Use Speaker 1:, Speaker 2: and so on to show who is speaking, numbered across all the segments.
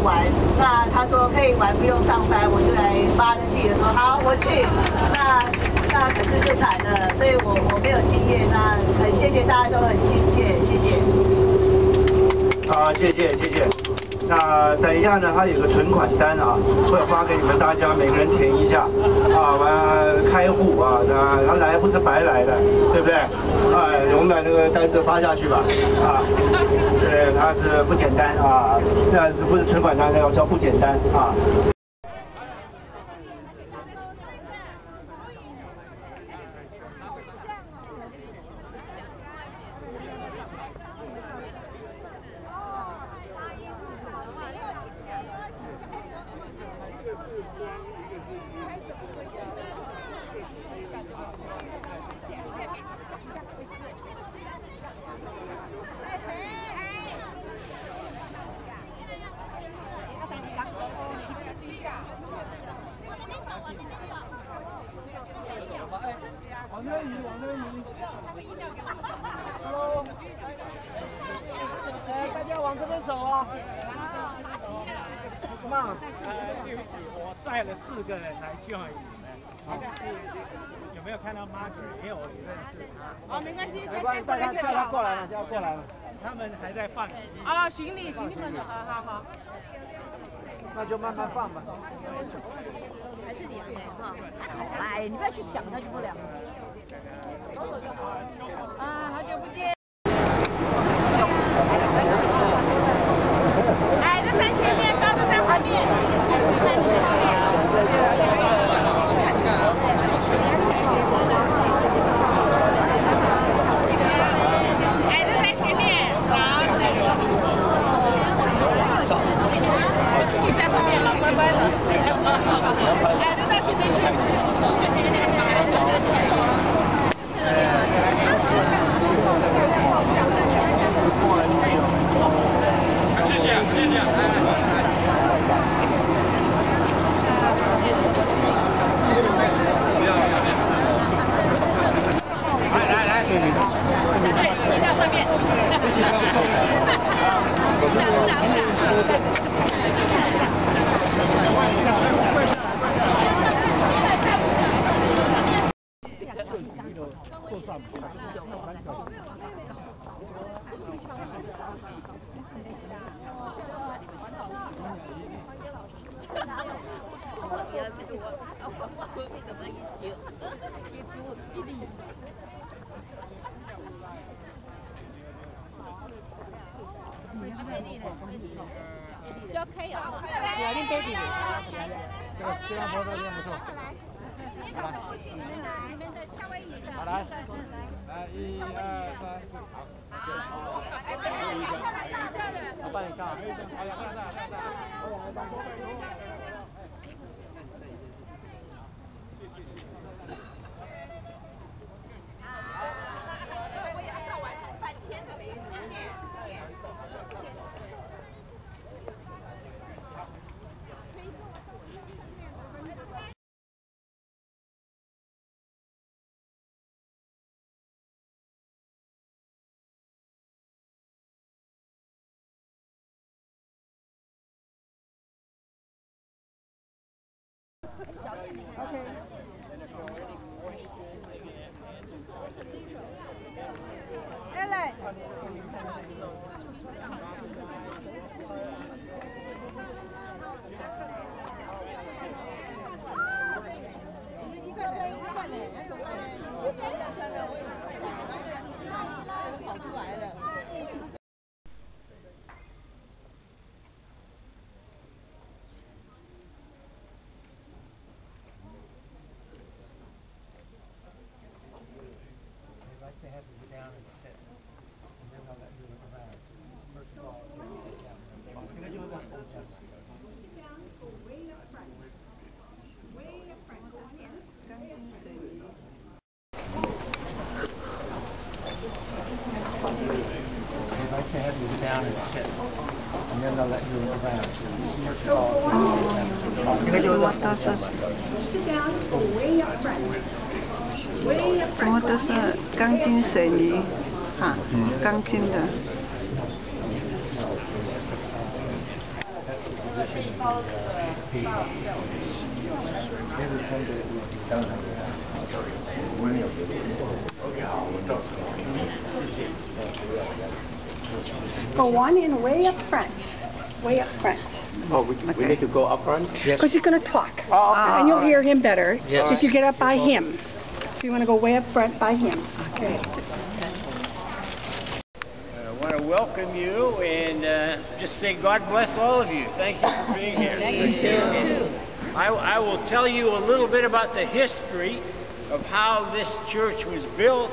Speaker 1: 玩。那他说可以玩不用上班，我就来发登记的说好我去。那可是就惨了，所以我没有经验。那很谢谢大家都很亲切，谢谢。
Speaker 2: 好，谢谢。那等一下呢，他有个存款单啊，会发给你们大家每个人填一下啊，完开户啊，他来不是白来的，对不对？我们把这个单子发下去吧啊，对，他是不简单啊，那不是存款单，那要叫不简单啊。往这边移。Hello， 大家往这边走啊。Come on。对不起，我带了4个人来救你们。有没有看到 Margaret？ 因为我不认识他。没关系，没关系，叫他过来了，叫他过来了。他们还在放行李。行李放着，好。那就慢慢放吧。还是凉的哈。哎，你不要去想它就不凉了。好久不见。矮的在前面，高的在后面。矮的在前面，好。你在后面，老乖乖的。矮的到前面去。谢谢。来，骑到上面。就可以了。对啊，你杯底。这个新加坡这边不错。你们的夏威夷的。好来，1、2、3、4，好。我帮你看。好呀，OK。Ellen。一个人呢？那怎么办呢？跑出来了。They have to go down and sit, and then they'll let you look around. First of all, sit down. 这个就是红墙。钢筋水泥。They have to go down and sit, and then they'll let you look around. First of all, 这个就是红墙。
Speaker 3: 怎么都是钢筋水泥啊？钢筋的。
Speaker 4: Go on in way up front. Way up front.
Speaker 5: Oh, we need to go up front? Yes.
Speaker 4: Because he's going to talk.
Speaker 5: Oh, okay.
Speaker 4: And you'll hear him better
Speaker 5: Yes.
Speaker 4: if you get up by him. So you want to go way up front by him. Okay.
Speaker 6: I want to welcome you and just say God bless all of you. Thank you for being here.
Speaker 1: Thank you.
Speaker 6: I will tell you a little bit about the history of how this church was built,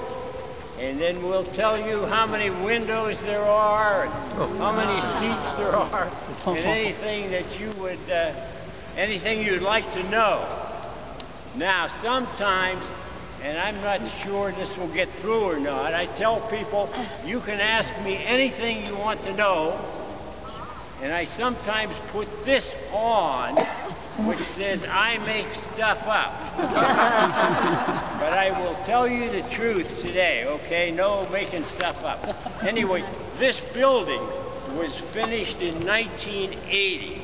Speaker 6: and then we'll tell you how many windows there are, and how many seats there are, and anything that you would, anything you'd like to know. Now, sometimes, and I'm not sure this will get through or not, I tell people, you can ask me anything you want to know, and I sometimes put this on, which says I make stuff up. But I will tell you the truth today, okay? No making stuff up. Anyway, this building was finished in 1980.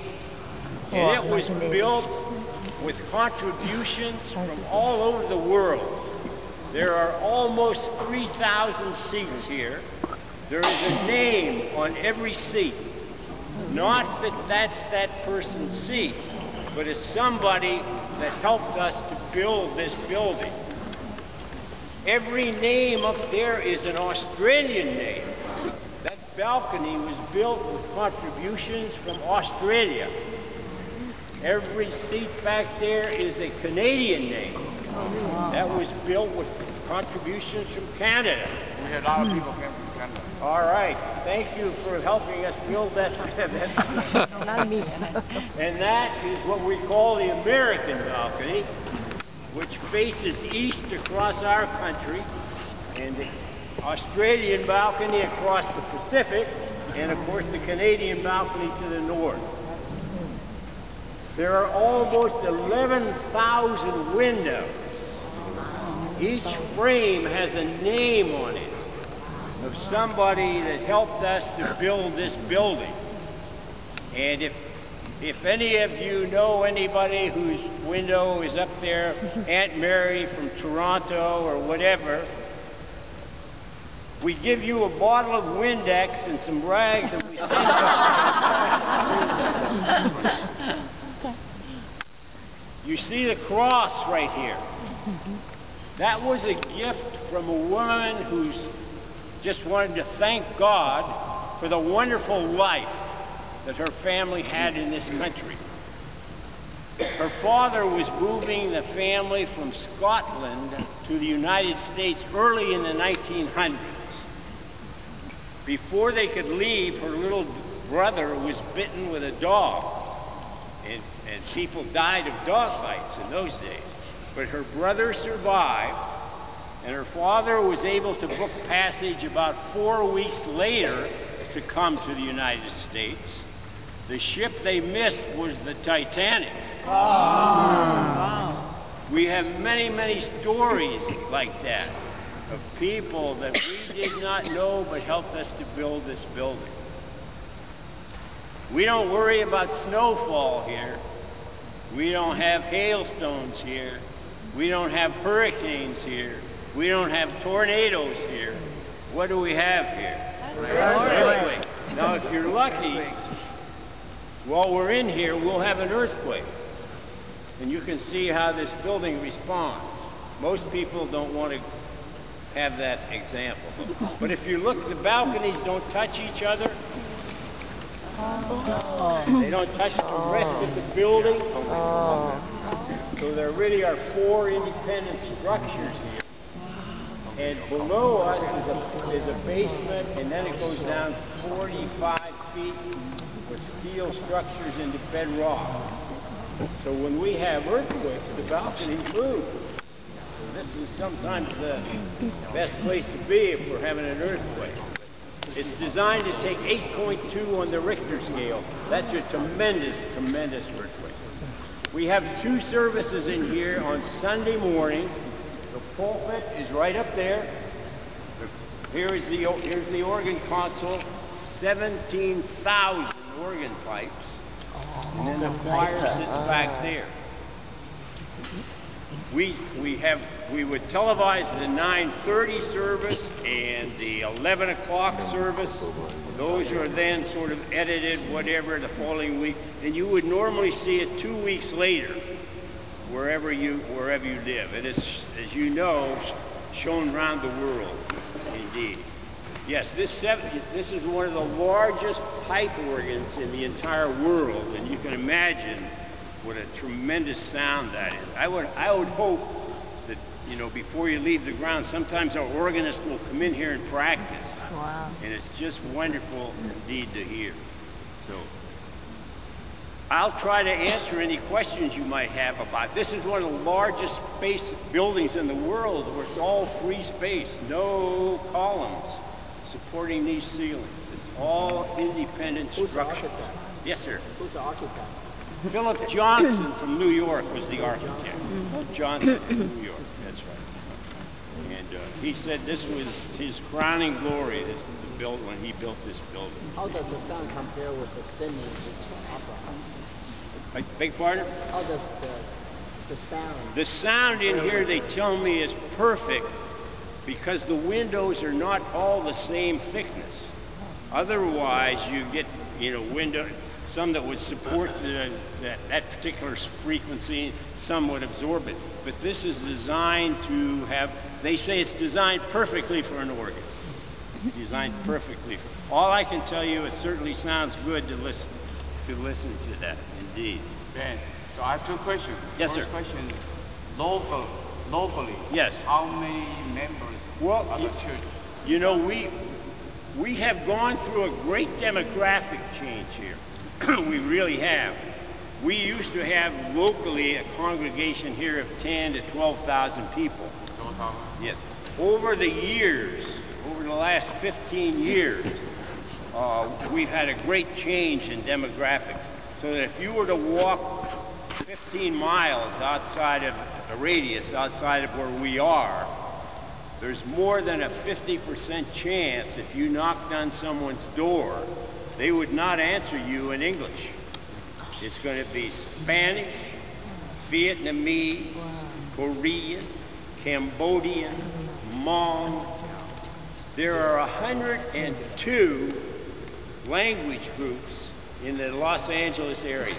Speaker 6: And it was built with contributions from all over the world. There are almost 3,000 seats here. There is a name on every seat. Not that that's that person's seat, but it's somebody that helped us to build this building. Every name up there is an Australian name. That balcony was built with contributions from Australia. Every seat back there is a Canadian name. That was built with contributions from Canada.
Speaker 5: We had a lot of people came from Canada.
Speaker 6: All right. Thank you for helping us build that.
Speaker 4: Not me.
Speaker 6: And that is what we call the American balcony, which faces east across our country, and the Australian balcony across the Pacific, and of course the Canadian balcony to the north. There are almost 11,000 windows. Each frame has a name on it of somebody that helped us to build this building. And if any of you know anybody whose window is up there, Aunt Mary from Toronto or whatever, we give you a bottle of Windex and some rags and we send you. You see the cross right here. That was a gift from a woman who's just wanted to thank God for the wonderful life that her family had in this country. Her father was moving the family from Scotland to the United States early in the 1900s. Before they could leave, her little brother was bitten with a dog. And people died of dog bites in those days. But her brother survived, and her father was able to book passage about 4 weeks later to come to the United States. The ship they missed was the Titanic. Wow. We have many, many stories like that of people that we did not know but helped us to build this building. We don't worry about snowfall here. We don't have hailstones here. We don't have hurricanes here. We don't have tornadoes here. What do we have here? Earthquake. Now, if you're lucky, while we're in here, we'll have an earthquake. And you can see how this building responds. Most people don't want to have that example. But if you look, the balconies don't touch each other. They don't touch the rest of the building. So there really are 4 independent structures here. And below us is a basement, and then it goes down 45 feet with steel structures into bedrock. So when we have earthquakes, the balconies move. So this is sometimes the best place to be if we're having an earthquake. It's designed to take 8.2 on the Richter scale. That's a tremendous, tremendous earthquake. We have 2 services in here on Sunday morning. The pulpit is right up there. Here's the organ console, 17,000 organ pipes. and then the choir sits back there. We would televise the 9:30 service and the 11 o'clock service. Those are then sort of edited, whatever, the following week, and you would normally see it 2 weeks later, wherever you live. It is, as you know, shown around the world, indeed. Yes, this is one of the largest pipe organs in the entire world, and you can imagine what a tremendous sound that is. I would hope that, you know, before you leave the ground, sometimes our organist will come in here and practice.
Speaker 3: Wow.
Speaker 6: And it's just wonderful indeed to hear. So I'll try to answer any questions you might have about this. Is one of the largest space buildings in the world where it's all free space, no columns supporting these ceilings. It's all independent structure. Yes, sir.
Speaker 2: Who's the architect?
Speaker 6: Philip Johnson from New York was the architect. Philip Johnson from New York, that's right. And he said this was his crowning glory, when he built this building.
Speaker 2: How does the sound compare with the singing with opera?
Speaker 6: I beg pardon?
Speaker 2: How does the sound?
Speaker 6: The sound in here, they tell me, is perfect because the windows are not all the same thickness. Otherwise, you get, you know, some that would support that particular frequency, some would absorb it. But this is designed to have, they say it's designed perfectly for an organ. Designed perfectly. All I can tell you, it certainly sounds good to listen to that, indeed.
Speaker 5: Ben, so I have two questions.
Speaker 6: Yes, sir.
Speaker 5: First question, locally,
Speaker 6: yes.
Speaker 5: How many members of the church?
Speaker 6: You know, we have gone through a great demographic change here. We really have. We used to have locally a congregation here of 10 to 12,000 people.
Speaker 5: 12,000?
Speaker 6: Yes. Over the years, over the last 15 years, we've had a great change in demographics. So that if you were to walk 15 miles outside of the radius, outside of where we are, there's more than a 50% chance if you knocked on someone's door, they would not answer you in English. It's going to be Spanish, Vietnamese, Korean, Cambodian, Hmong. There are 102 language groups in the Los Angeles area.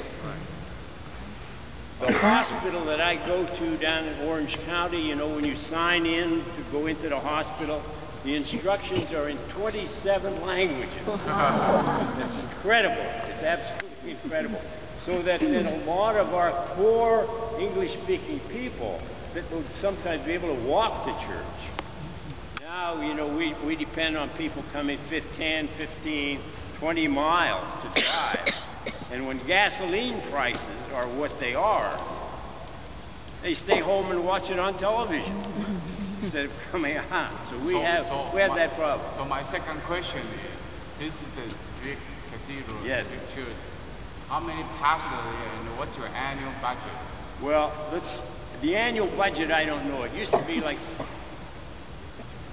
Speaker 6: The hospital that I go to down in Orange County, you know, when you sign in to go into the hospital, the instructions are in 27 languages. It's incredible. It's absolutely incredible. So that then a lot of our core English-speaking people that would sometimes be able to walk to church. Now, you know, we depend on people coming 10, 15, 20 miles to drive. And when gasoline prices are what they are, they stay home and watch it on television instead of coming out. So we have that problem.
Speaker 5: So my second question is, this is the big cathedral,
Speaker 6: yes.
Speaker 5: Big church. How many pastors are there, and what's your annual budget?
Speaker 6: Well, the annual budget, I don't know. It used to be like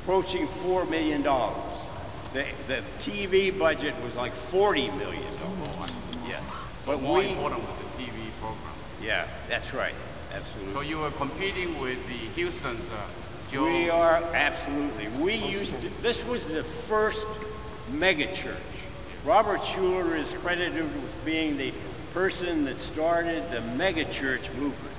Speaker 6: approaching $4 million. The TV budget was like $40 million. Yes.
Speaker 5: But more important was the TV program.
Speaker 6: Yeah, that's right. Absolutely.
Speaker 5: So you were competing with the Houston's Joe?
Speaker 6: We are, absolutely. This was the first mega church. Robert Schuller is credited with being the person that started the mega church movement.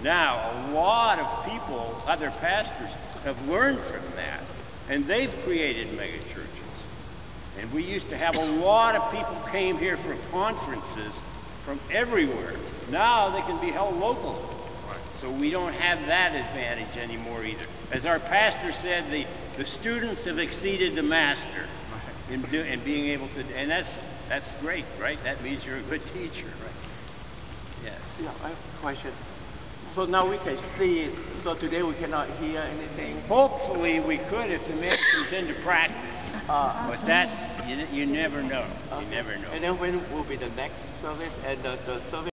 Speaker 6: Now, a lot of people, other pastors, have learned from that, and they've created mega churches. And we used to have a lot of people came here for conferences from everywhere. Now they can be held locally. Right. So we don't have that advantage anymore either. As our pastor said, the students have exceeded the master in being able to, and that's great, right? That means you're a good teacher, right? Yes.
Speaker 7: Yeah, I have a question. So now we can see, so today we cannot hear anything?
Speaker 6: Hopefully we could if the man comes into practice. But that's, you never know. You never know.
Speaker 7: And then when will be the next service? And the service